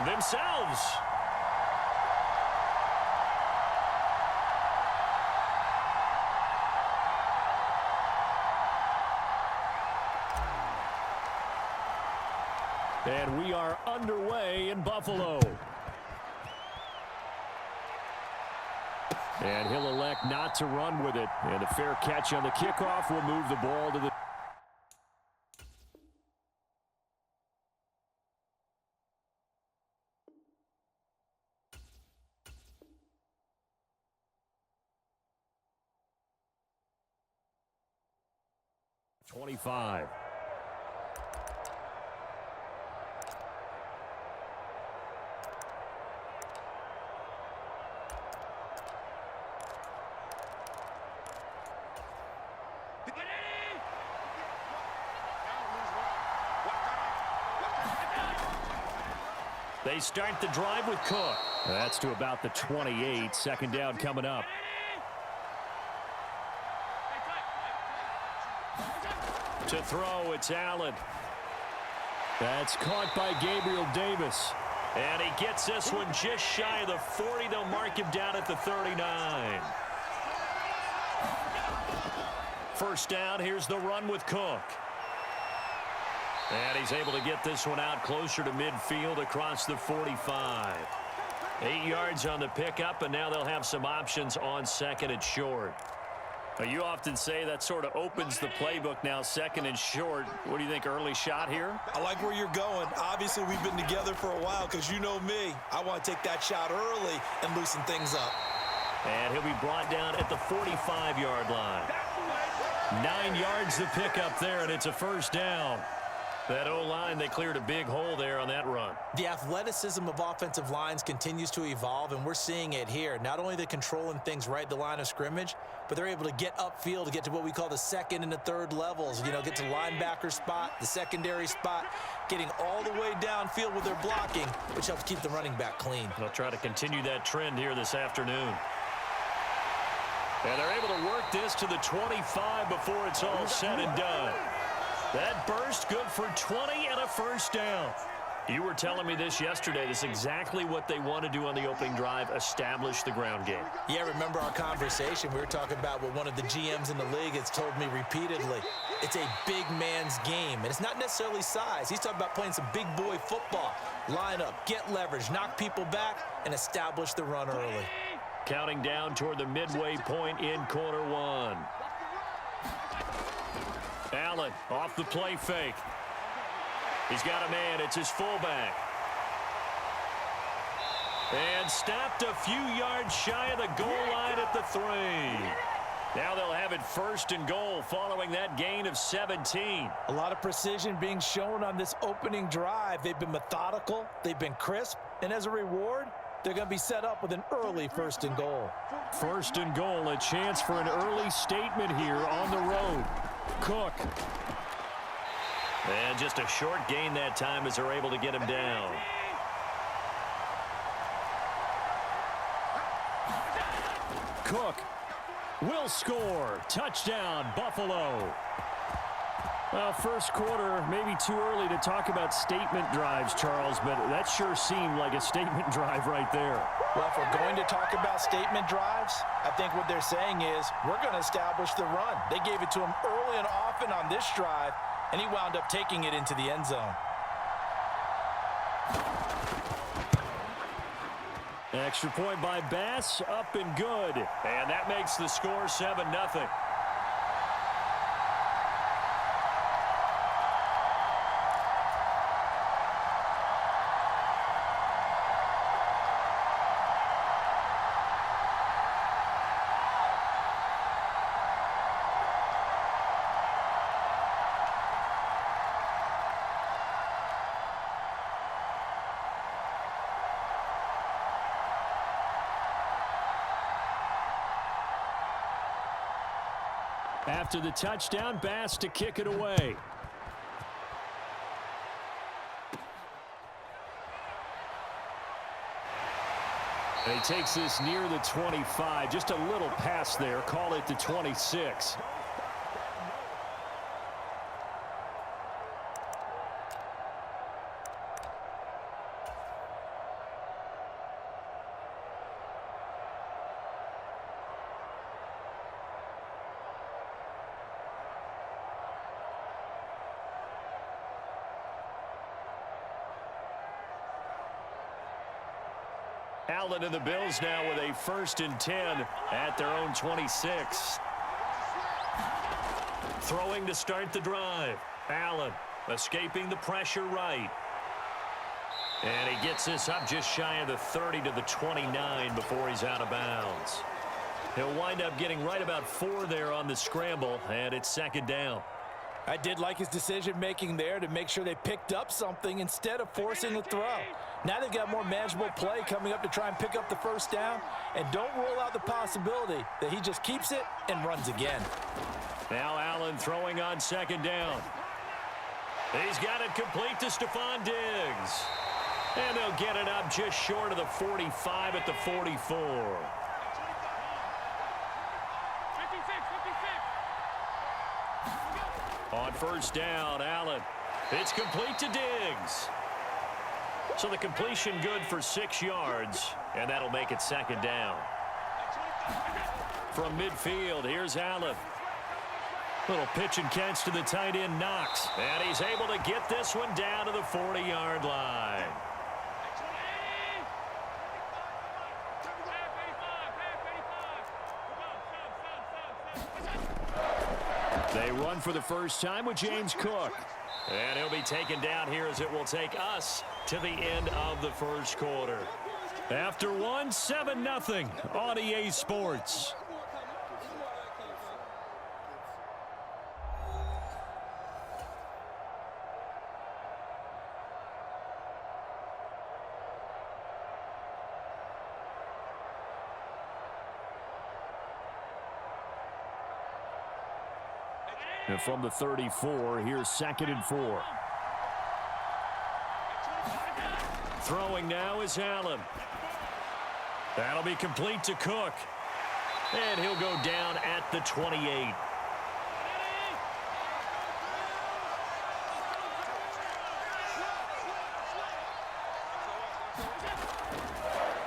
themselves. And we are underway in Buffalo. And he'll elect not to run with it. And a fair catch on the kickoff will move the ball to the... .25. They start the drive with Cook. That's to about the 28. Second down coming up. To throw, it's Allen. That's caught by Gabriel Davis. And he gets this one just shy of the 40. They'll mark him down at the 39. First down, here's the run with Cook. And he's able to get this one out closer to midfield across the 45. 8 yards on the pickup, and now they'll have some options on second and short. Now, you often say that sort of opens the playbook now, second and short. What do you think, early shot here? I like where you're going. Obviously, we've been together for a while because you know me. I want to take that shot early and loosen things up. And he'll be brought down at the 45-yard line. 9 yards to pick up there, and it's a first down. That O-line, they cleared a big hole there on that run. The athleticism of offensive lines continues to evolve, and we're seeing it here. Not only are they controlling things right at the line of scrimmage, but they're able to get upfield to get to what we call the second and the third levels. You know, get to linebacker spot, the secondary spot, getting all the way downfield with their blocking, which helps keep the running back clean. They'll try to continue that trend here this afternoon. And they're able to work this to the 25 before it's all said and done. That burst good for 20 and a first down. You were telling me this yesterday. This is exactly what they want to do on the opening drive, establish the ground game. Yeah, remember our conversation? We were talking about what one of the GMs in the league has told me repeatedly. It's a big man's game, and it's not necessarily size. He's talking about playing some big boy football. Line up, get leverage, knock people back, and establish the run early. Counting down toward the midway point in quarter one. Allen off the play fake. He's got a man. It's his fullback. And stopped a few yards shy of the goal line at the 3. Now they'll have it first and goal following that gain of 17. A lot of precision being shown on this opening drive. They've been methodical. They've been crisp. And as a reward, they're going to be set up with an early first and goal. First and goal, a chance for an early statement here on the road. Cook. And just a short gain that time as they're able to get him down. Cook will score. Touchdown, Buffalo. Well, first quarter, maybe too early to talk about statement drives, Charles, but that sure seemed like a statement drive right there. Well, if we're going to talk about statement drives, I think what they're saying is we're going to establish the run. They gave it to him early and often on this drive, and he wound up taking it into the end zone. Extra point by Bass, up and good. And that makes the score 7-0. After the touchdown, Bass to kick it away. And he takes this near the 25. Just a little pass there. Call it the 26. Allen and the Bills now with a 1st and 10 at their own 26. Throwing to start the drive. Allen escaping the pressure right. And he gets this up just shy of the 30 to the 29 before he's out of bounds. He'll wind up getting right about 4 there on the scramble, and it's 2nd down. I did like his decision-making there to make sure they picked up something instead of forcing the throw. Now they've got more manageable play coming up to try and pick up the 1st down, and don't rule out the possibility that he just keeps it and runs again. Now Allen throwing on 2nd down. He's got it complete to Stephon Diggs. And they'll get it up just short of the 45 at the 44. On 1st down, Allen. It's complete to Diggs. So the completion good for 6 yards, and that'll make it 2nd down. From midfield, here's Allen. Little pitch and catch to the tight end, Knox. And he's able to get this one down to the 40-yard line. They run for the first time with James Cook. And he'll be taken down here as it will take us to the end of the 1st quarter. After 1, 7-0 on EA Sports. And from the 34, here's 2nd and 4. Throwing now is Allen. That'll be complete to Cook. And he'll go down at the 28.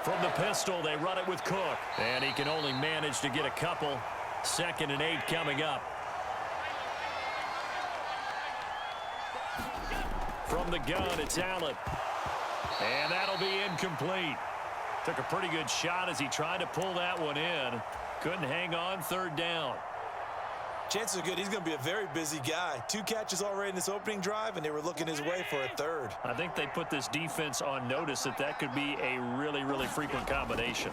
From the pistol, they run it with Cook. And he can only manage to get a couple. 2nd and 8 coming up. From the gun, it's Allen. And that'll be incomplete. Took a pretty good shot as he tried to pull that one in. Couldn't hang on, 3rd down. Chances are good he's going to be a very busy guy. 2 catches already in this opening drive, and they were looking his way for a 3rd. I think they put this defense on notice that could be a really, really frequent combination.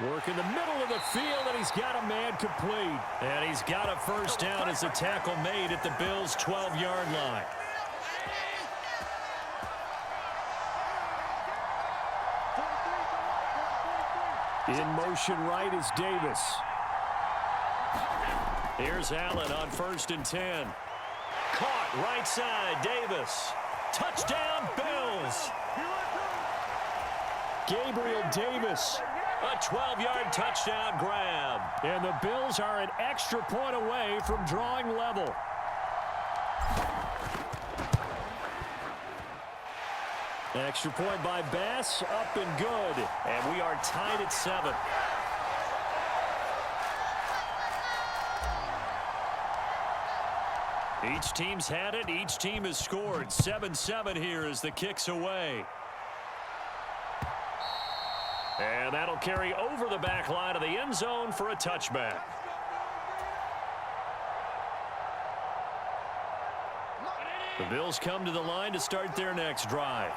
Work in the middle of the field, and he's got a man complete. And he's got a 1st down as a tackle made at the Bills' 12-yard line. In motion right is Davis. Here's Allen on 1st and 10. Caught right side, Davis. Touchdown, Bills. Gabriel Davis. A 12-yard touchdown grab. And the Bills are an extra point away from drawing level. Extra point by Bass, up and good. And we are tied at 7. Each team's had it. Each team has scored. 7-7 here as the kick's away. And that'll carry over the back line of the end zone for a touchback. The Bills come to the line to start their next drive.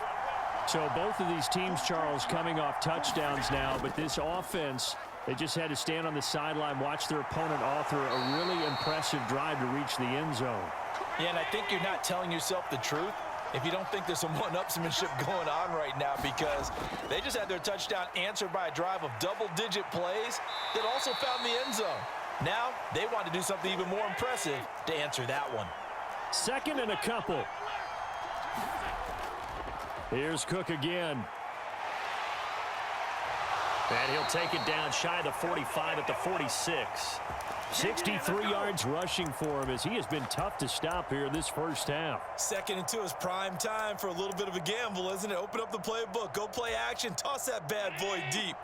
So both of these teams, Charles, coming off touchdowns now, but this offense, they just had to stand on the sideline, watch their opponent author a really impressive drive to reach the end zone. Yeah, and I think you're not telling yourself the truth if you don't think there's some one-upsmanship going on right now, because they just had their touchdown answered by a drive of double-digit plays that also found the end zone. Now they want to do something even more impressive to answer that one. 2nd and a couple. Here's Cook again. And he'll take it down shy of the 45 at the 46. 63 yards rushing for him as he has been tough to stop here this first half. 2nd and 2 is prime time for a little bit of a gamble, isn't it? Open up the playbook, go play action, toss that bad boy deep.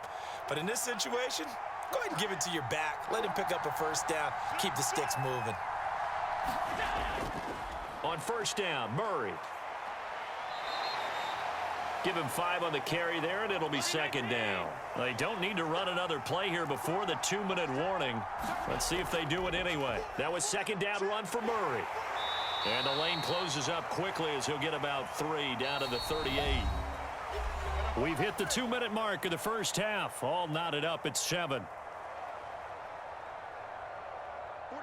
But in this situation, go ahead and give it to your back. Let him pick up a 1st down. Keep the sticks moving. On 1st down, Murray. Give him 5 on the carry there, and it'll be second down. They don't need to run another play here before the 2-minute warning. Let's see if they do it anyway. That was second down run for Murray. And the lane closes up quickly as he'll get about 3 down to the 38. We've hit the 2-minute mark of the first half. All knotted up at 7.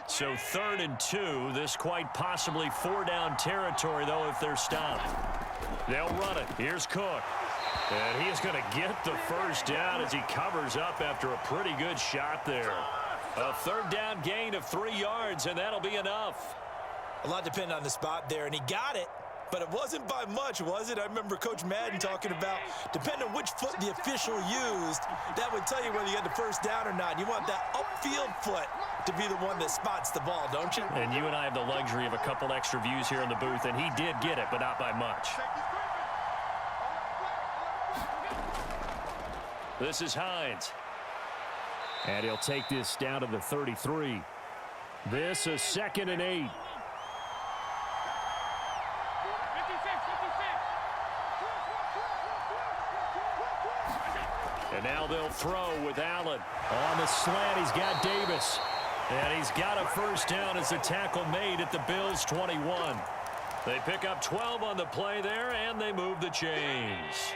So 3rd and 2. This quite possibly 4-down territory, though, if they're stopped. They'll run it. Here's Cook. And he is going to get the first down as he covers up after a pretty good shot there. A 3rd down gain of 3 yards, and that'll be enough. A lot depended on the spot there, and he got it. But it wasn't by much, was it? I remember Coach Madden talking about, depending on which foot the official used, that would tell you whether you had the first down or not. You want that upfield foot to be the one that spots the ball, don't you? And you and I have the luxury of a couple extra views here in the booth, and he did get it, but not by much. This is Hines. And he'll take this down to the 33. This is 2nd and 8. And now they'll throw with Allen. On the slant, he's got Davis. And he's got a first down as the tackle made at the Bills' 21. They pick up 12 on the play there, and they move the chains.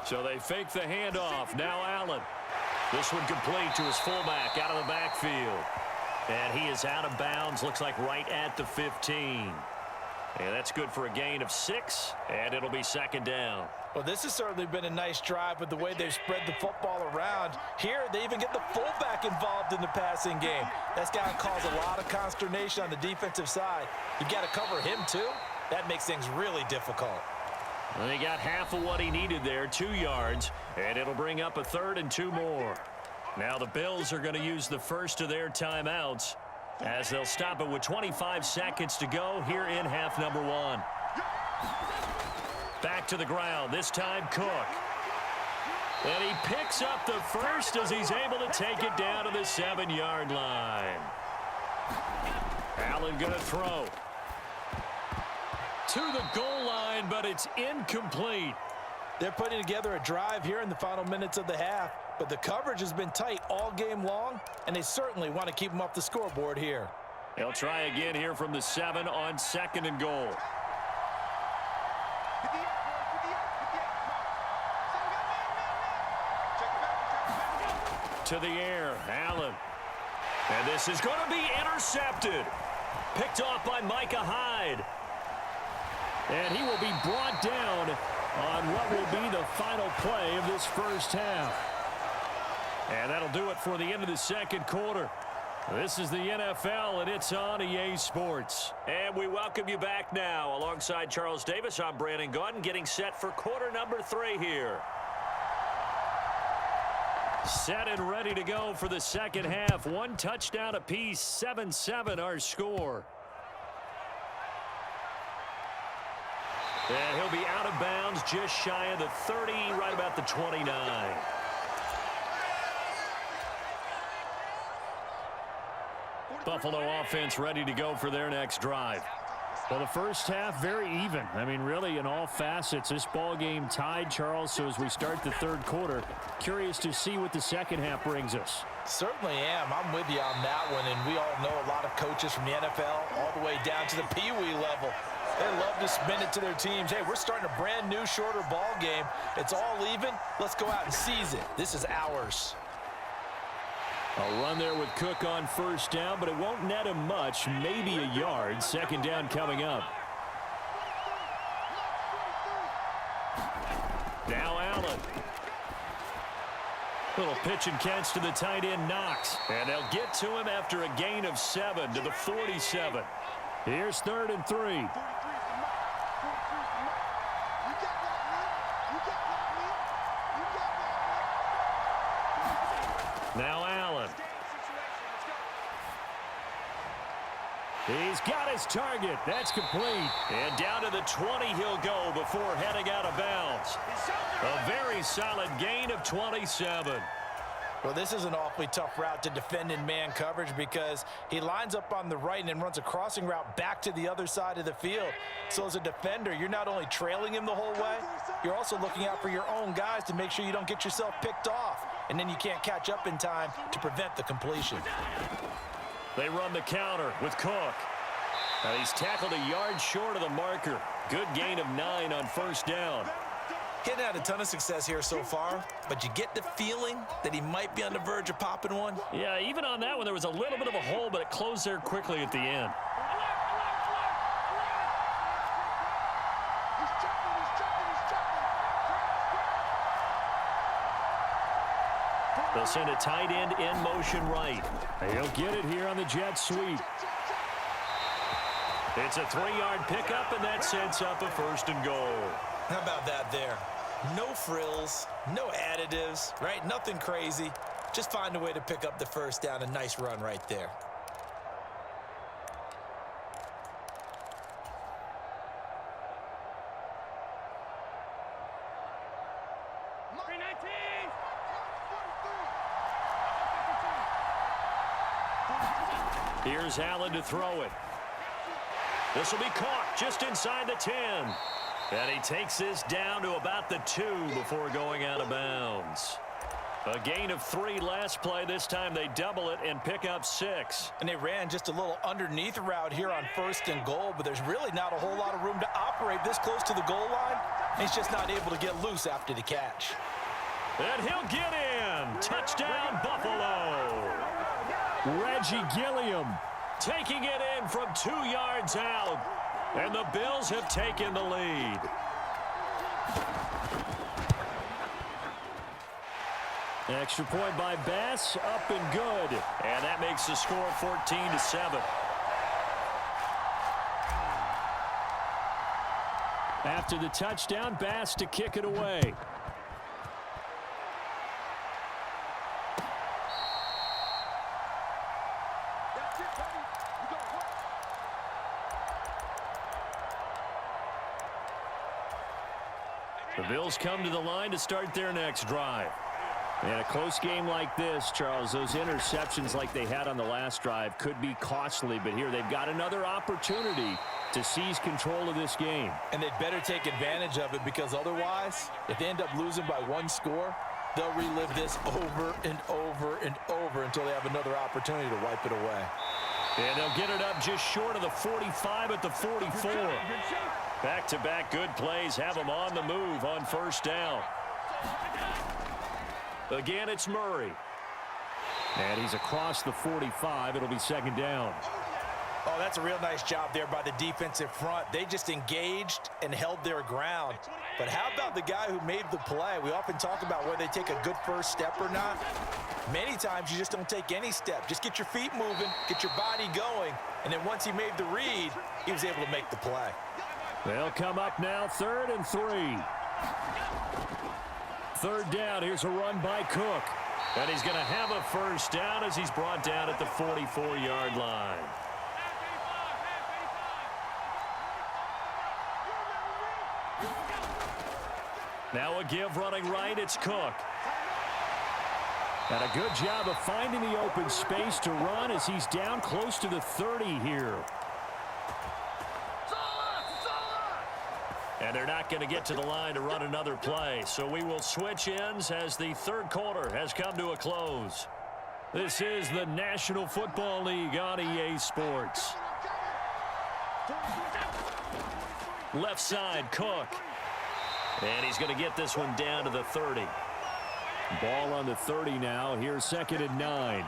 So they fake the handoff. Now Allen. This one complete to his fullback out of the backfield. And he is out of bounds, looks like right at the 15. And that's good for a gain of 6, and it'll be second down. Well, this has certainly been a nice drive with the way they've spread the football around. Here, they even get the fullback involved in the passing game. That's got to cause a lot of consternation on the defensive side. You've got to cover him, too. That makes things really difficult. And he got half of what he needed there, 2 yards, and it'll bring up a 3rd and 2 more. Now the Bills are going to use the first of their timeouts as they'll stop it with 25 seconds to go here in half number 1. Back to the ground, this time Cook. And he picks up the first as he's able to take it down to the 7-yard line. Allen going to throw. To the goal line, but it's incomplete. They're putting together a drive here in the final minutes of the half, but the coverage has been tight all game long, and they certainly want to keep them off the scoreboard here. They'll try again here from the 7 on 2nd and goal. To the air, Allen. And this is going to be intercepted. Picked off by Micah Hyde. And he will be brought down on what will be the final play of this first half. And that'll do it for the end of the second quarter. This is the NFL, and it's on EA Sports. And we welcome you back now. Alongside Charles Davis, I'm Brandon Gaudin, getting set for quarter number 3 here. Set and ready to go for the second half. 1 touchdown apiece, 7-7 our score. And he'll be out of bounds just shy of the 30, right about the 29. Buffalo offense ready to go for their next drive. Well, the first half, very even. I mean, really, in all facets, this ball game tied, Charles. So as we start the third quarter, curious to see what the second half brings us. Certainly am. I'm with you on that one. And we all know a lot of coaches from the NFL all the way down to the Pee Wee level. They love to spin it to their teams. Hey, we're starting a brand new, shorter ball game. It's all even. Let's go out and seize it. This is ours. A run there with Cook on first down, but it won't net him much, maybe a yard. Second down coming up. Now Allen. Little pitch and catch to the tight end, Knox. And they'll get to him after a gain of 7 to the 47. Here's 3rd and 3. Now Allen. He's got his target. That's complete. And down to the 20 he'll go before heading out of bounds. A very very solid gain of 27. Well, this is an awfully tough route to defend in man coverage because he lines up on the right and then runs a crossing route back to the other side of the field. So as a defender, you're not only trailing him the whole way, you're also looking out for your own guys to make sure you don't get yourself picked off. And then you can't catch up in time to prevent the completion. They run the counter with Cook. Now he's tackled a yard short of the marker. Good gain of 9 on first down. He hadn't had a ton of success here so far, but you get the feeling that he might be on the verge of popping one. Yeah, even on that one, there was a little bit of a hole, but it closed there quickly at the end. They'll send a tight end in motion right. He'll get it here on the jet sweep. It's a 3-yard pickup, and that sets up a 1st and goal. How about that there? No frills, no additives, right? Nothing crazy. Just find a way to pick up the first down. A nice run right there. Here's Allen to throw it. This will be caught just inside the 10. And he takes this down to about the 2 before going out of bounds. A gain of 3 last play. This time they double it and pick up 6. And they ran just a little underneath route here on 1st and goal, but there's really not a whole lot of room to operate this close to the goal line. He's just not able to get loose after the catch. And he'll get in. Touchdown, Buffalo. Reggie Gilliam taking it in from 2 yards out. And the Bills have taken the lead. Extra point by Bass, up and good. And that makes the score 14-7. After the touchdown, Bass to kick it away. The Bills come to the line to start their next drive. In a close game like this, Charles, those interceptions like they had on the last drive could be costly, but here they've got another opportunity to seize control of this game. And they'd better take advantage of it because otherwise, if they end up losing by 1 score, they'll relive this over and over and over until they have another opportunity to wipe it away. And they'll get it up just short of the 45 at the 44. Back-to-back good plays have them on the move on first down. Again, it's Murray. And he's across the 45. It'll be 2nd down. Oh, that's a real nice job there by the defensive front. They just engaged and held their ground. But how about the guy who made the play? We often talk about whether they take a good first step or not. Many times you just don't take any step. Just get your feet moving, get your body going, and then once he made the read, he was able to make the play. They'll come up now 3rd and 3. 3rd down. Here's a run by Cook. And he's going to have a first down as he's brought down at the 44-yard line. Now a give running right. It's Cook. And a good job of finding the open space to run as he's down close to the 30 here. And they're not going to get to the line to run another play. So we will switch ends as the 3rd quarter has come to a close. This is the National Football League on EA Sports. Left side, Cook. And he's going to get this one down to the 30. Ball on the 30 now. Here's 2nd and 9.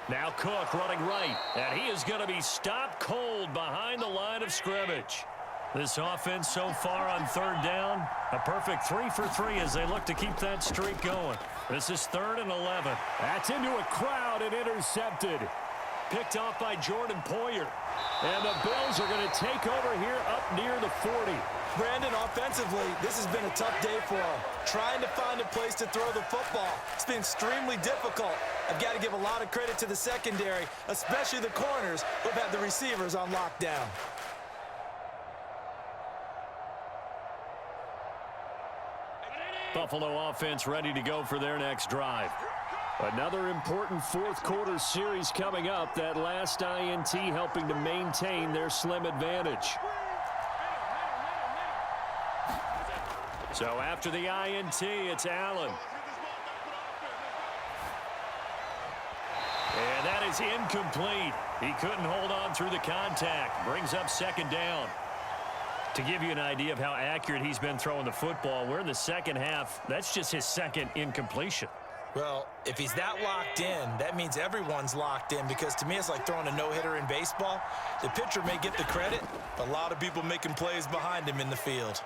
Now Cook running right, and he is going to be stopped cold behind the line of scrimmage. This offense so far on 3rd down, a perfect 3 for 3 as they look to keep that streak going. This is 3rd and 11. That's into a crowd and intercepted. Picked off by Jordan Poyer. And the Bills are going to take over here up near the 40. Brandon, offensively, this has been a tough day for him. Trying to find a place to throw the football. It's been extremely difficult. I've got to give a lot of credit to the secondary, especially the corners who have had the receivers on lockdown. Buffalo offense ready to go for their next drive. Another important fourth quarter series coming up. That last INT helping to maintain their slim advantage. So after the INT, it's Allen. And that is incomplete. He couldn't hold on through the contact. Brings up second down. To give you an idea of how accurate he's been throwing the football, we're in the second half. That's just his second incompletion. Well, if he's that locked in, that means everyone's locked in, because to me it's like throwing a no-hitter in baseball. The pitcher may get the credit, but a lot of people making plays behind him in the field.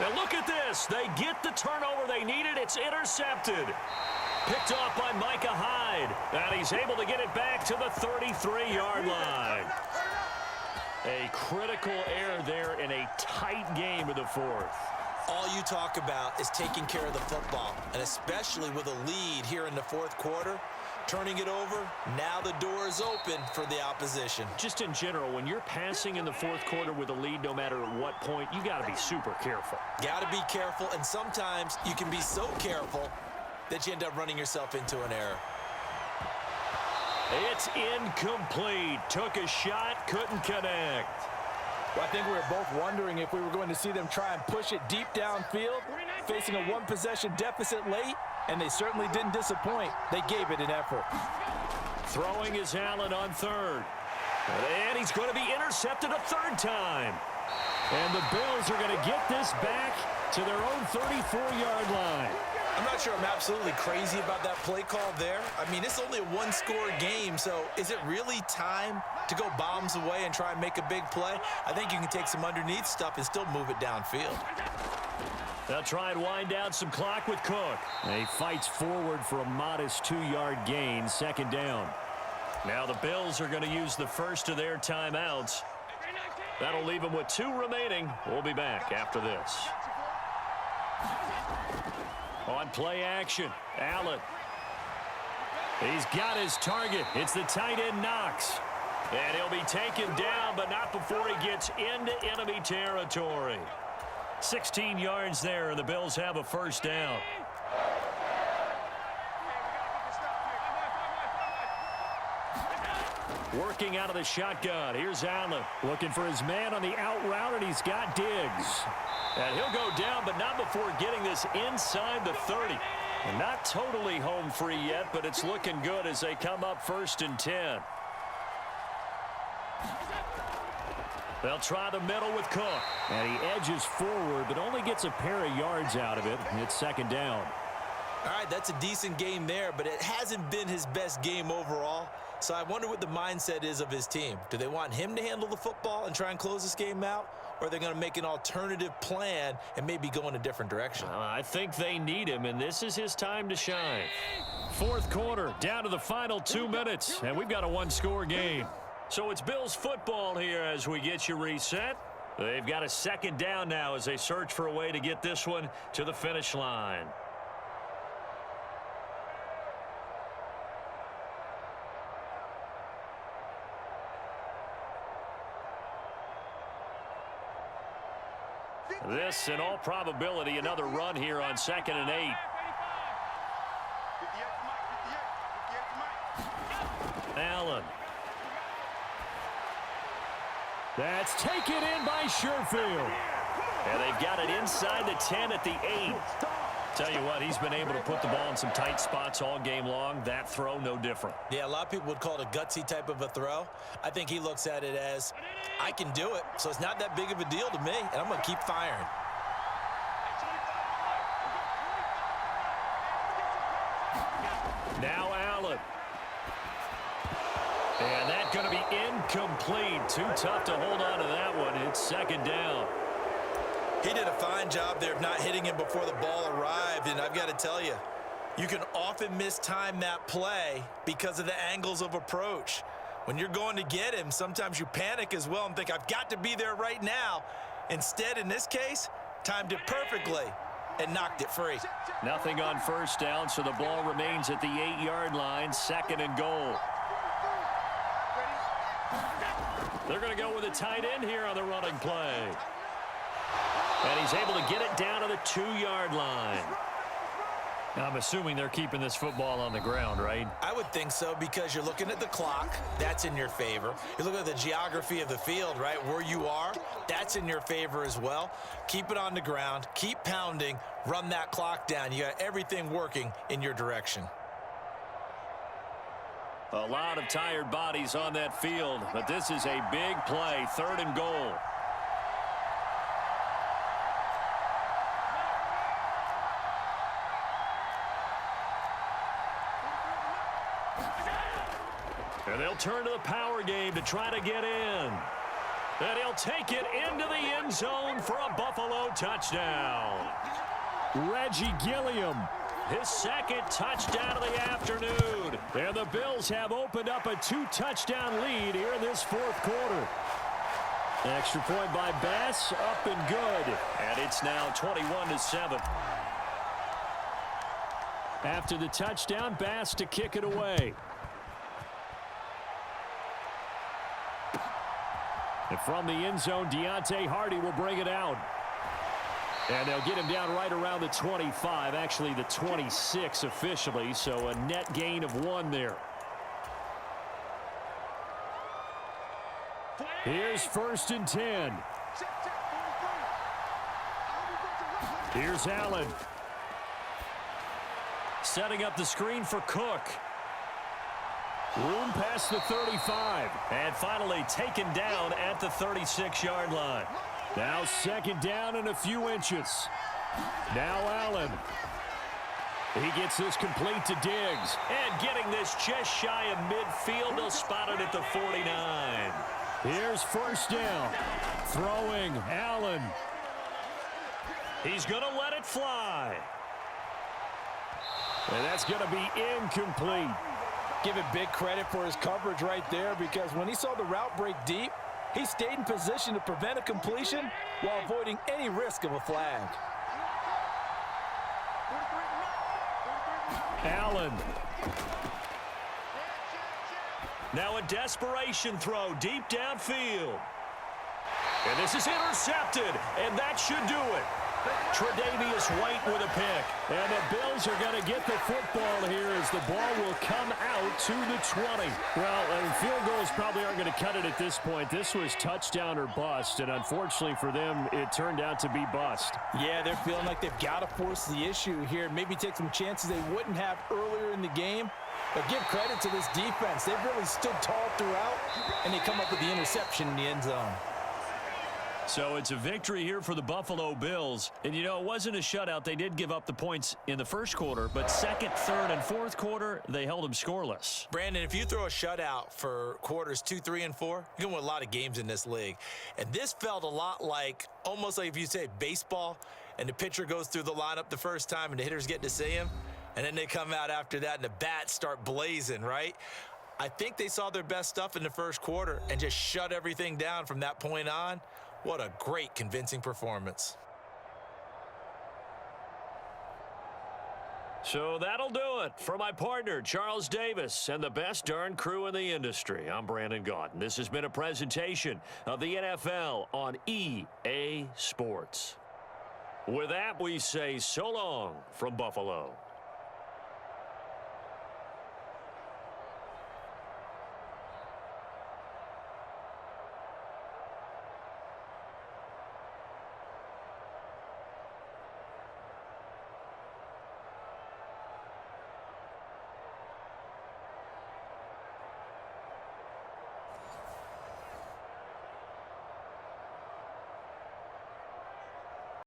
And look at this. They get the turnover they needed. It's intercepted. Picked off by Micah Hyde. And he's able to get it back to the 33-yard line. A critical error there in a tight game of the fourth. All you talk about is taking care of the football, and especially with a lead here in the fourth quarter, turning it over, now the door is open for the opposition. Just in general, when you're passing in the fourth quarter with a lead, no matter at what point, you got to be super careful. Got to be careful, and sometimes you can be so careful that you end up running yourself into an error. It's incomplete. Took a shot, couldn't connect. Well, I think we were both wondering if we were going to see them try and push it deep downfield, facing a one-possession deficit late, and they certainly didn't disappoint. They gave it an effort. Throwing is Allen on third. And he's going to be intercepted a third time. And the Bills are going to get this back to their own 34-yard line. I'm not sure I'm absolutely crazy about that play call there. I mean, it's only a one-score game, so is it really time to go bombs away and try and make a big play? I think you can take some underneath stuff and still move it downfield. They'll try and wind down some clock with Cook. He fights forward for a modest 2-yard gain, second down. Now the Bills are going to use the first of their timeouts. That'll leave them with 2 remaining. We'll be back after this. On play action, Allen. He's got his target. It's the tight end Knox. And he'll be taken down, but not before he gets into enemy territory. 16 yards there, and the Bills have a first down. Working out of the shotgun. Here's Allen looking for his man on the out route, and he's got Diggs. And he'll go down, but not before getting this inside the 30. And not totally home free yet, but it's looking good as they come up 1st and 10. They'll try the middle with Cook. And he edges forward, but only gets a pair of yards out of it. And it's second down. All right, that's a decent game there, but it hasn't been his best game overall. So I wonder what the mindset is of his team. Do they want him to handle the football and try and close this game out? Or are they going to make an alternative plan and maybe go in a different direction? I think they need him, and this is his time to shine. Fourth quarter, down to the final 2 minutes, and we've got a one-score game. So it's Bills football here as we get you reset. They've got a second down now as they search for a way to get this one to the finish line. This, in all probability, another run here on 2nd and 8. Allen. That's taken in by Sherfield. And they've got it inside the 10 at the 8. Tell you what, he's been able to put the ball in some tight spots all game long. That throw, no different. Yeah, a lot of people would call it a gutsy type of a throw. I think he looks at it as, I can do it, so it's not that big of a deal to me, and I'm going to keep firing. Now Allen. And that's going to be incomplete. Too tough to hold on to that one. It's second down. He did a fine job there of not hitting him before the ball arrived, and I've got to tell you, you can often mistime that play because of the angles of approach. When you're going to get him, sometimes you panic as well and think, I've got to be there right now. Instead, in this case, timed it perfectly and knocked it free. Nothing on first down, so the ball remains at the 8-yard line, 2nd and goal. They're going to go with a tight end here on the running play. And he's able to get it down to the 2-yard line. I'm assuming they're keeping this football on the ground, right? I would think so, because you're looking at the clock. That's in your favor. You're looking at the geography of the field, right? Where you are, that's in your favor as well. Keep it on the ground. Keep pounding. Run that clock down. You got everything working in your direction. A lot of tired bodies on that field, but this is a big play, 3rd and goal. And they'll turn to the power game to try to get in. And he'll take it into the end zone for a Buffalo touchdown. Reggie Gilliam, his 2nd touchdown of the afternoon. And the Bills have opened up a 2-touchdown lead here in this 4th quarter. Extra point by Bass, up and good. And it's now 21-7. After the touchdown, Bass to kick it away. And from the end zone, Deontay Hardy will bring it out. And they'll get him down right around the 25, actually the 26 officially, so a net gain of 1 there. Here's 1st and 10. Here's Allen. Setting up the screen for Cook. Room past the 35. And finally taken down at the 36-yard line. Now 2nd down and a few inches. Now Allen. He gets this complete to Diggs. And getting this just shy of midfield. They'll spot it at the 49. Here's 1st down. Throwing Allen. He's going to let it fly. And that's going to be incomplete. Give it big credit for his coverage right there, because when he saw the route break deep, he stayed in position to prevent a completion while avoiding any risk of a flag. Allen. Now a desperation throw deep downfield. And this is intercepted, and that should do it. Tre'Davious White with a pick. And the Bills are going to get the football here as the ball will come out to the 20. Well, field goals probably aren't going to cut it at this point. This was touchdown or bust, and unfortunately for them, it turned out to be bust. Yeah, they're feeling like they've got to force the issue here. Maybe take some chances they wouldn't have earlier in the game. But give credit to this defense. They've really stood tall throughout, and they come up with the interception in the end zone. So it's a victory here for the Buffalo Bills. And, you know, it wasn't a shutout. They did give up the points in the first quarter, but 2nd, 3rd, and 4th quarter, they held them scoreless. Brandon, if you throw a shutout for quarters 2, 3, and 4, you're going to win a lot of games in this league. And this felt a lot like, almost like if you say baseball, and the pitcher goes through the lineup the first time, and the hitters get to see him, and then they come out after that, and the bats start blazing, right? I think they saw their best stuff in the first quarter and just shut everything down from that point on. What a great, convincing performance. So that'll do it for my partner, Charles Davis, and the best darn crew in the industry. I'm Brandon Gaudin. This has been a presentation of the NFL on EA Sports. With that, we say so long from Buffalo.